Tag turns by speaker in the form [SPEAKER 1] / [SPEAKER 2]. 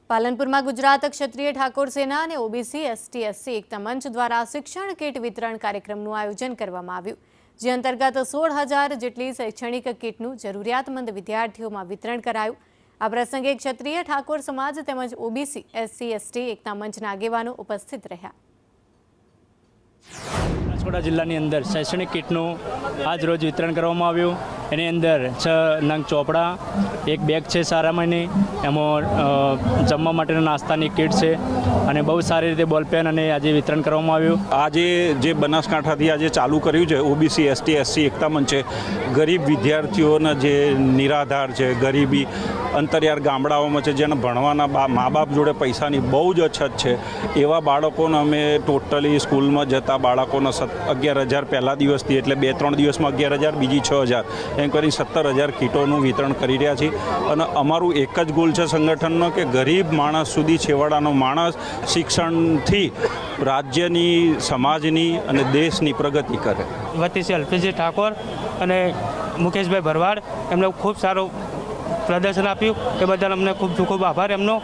[SPEAKER 1] પાલનપુરમાં ગુજરાત ક્ષત્રિય ઠાકોર સેના અને ઓબીસી એસટી એસસી એકતા મંચ દ્વારા શિક્ષણ કીટ વિતરણ કાર્યક્રમનું આયોજન કરવામાં આવ્યું, જે અંતર્ગત 16,000 જેટલી શૈક્ષણિક કીટનું જરૂરિયાતમંદ વિદ્યાર્થીઓમાં વિતરણ કરાયું। આ પ્રસંગે ક્ષત્રિય ઠાકોર સમાજ તેમજ ઓબીસી એસસી એસટી એકતા મંચના આગેવાનો ઉપસ્થિત રહ્યા।
[SPEAKER 2] બનાસકાંઠા જિલ્લાની અંદર શૈક્ષણિક કીટનું આજ રોજ વિતરણ કરવામાં આવ્યું। એની અંદર 6 નંગ ચોપડા, એક બેગ છે સારા મહિને, એમાં જમવા માટેના નાસ્તાની કીટ છે અને બહુ સારી રીતે બોલપેન અને આજે વિતરણ કરવામાં આવ્યું।
[SPEAKER 3] આજે જે બનાસકાંઠાથી આજે ચાલુ કર્યું છે ઓબીસી એસટી એસસી એકતા મંચે, ગરીબ વિદ્યાર્થીઓના જે નિરાધાર છે, ગરીબી અંતરિયાળ ગામડાઓમાં છે, જેને ભણવાના મા બાપ જોડે પૈસાની બહુ જ અછત છે, એવા બાળકોને અમે ટોટલી સ્કૂલમાં જતા બાળકોને 11,000 પહેલા દિવસથી, એટલે 2-3 દિવસમાં 11,000, બીજી 6,000, એમ કરી 17,000 કીટોનું વિતરણ કરી રહ્યા છીએ। અને અમારું એક જ ગોલ છે સંગઠનનો કે ગરીબ માણસ સુધી, છેવાડાનો માણસ શિક્ષણથી રાજ્યની, સમાજની અને દેશની પ્રગતિ કરે।
[SPEAKER 4] વતી છે અલ્પેશજી ઠાકોર અને મુકેશભાઈ ભરવાડ, એમણે ખૂબ સારું પ્રદર્શન આપ્યું, એ બદલ અમને ખૂબ ખૂબ આભાર એમનો।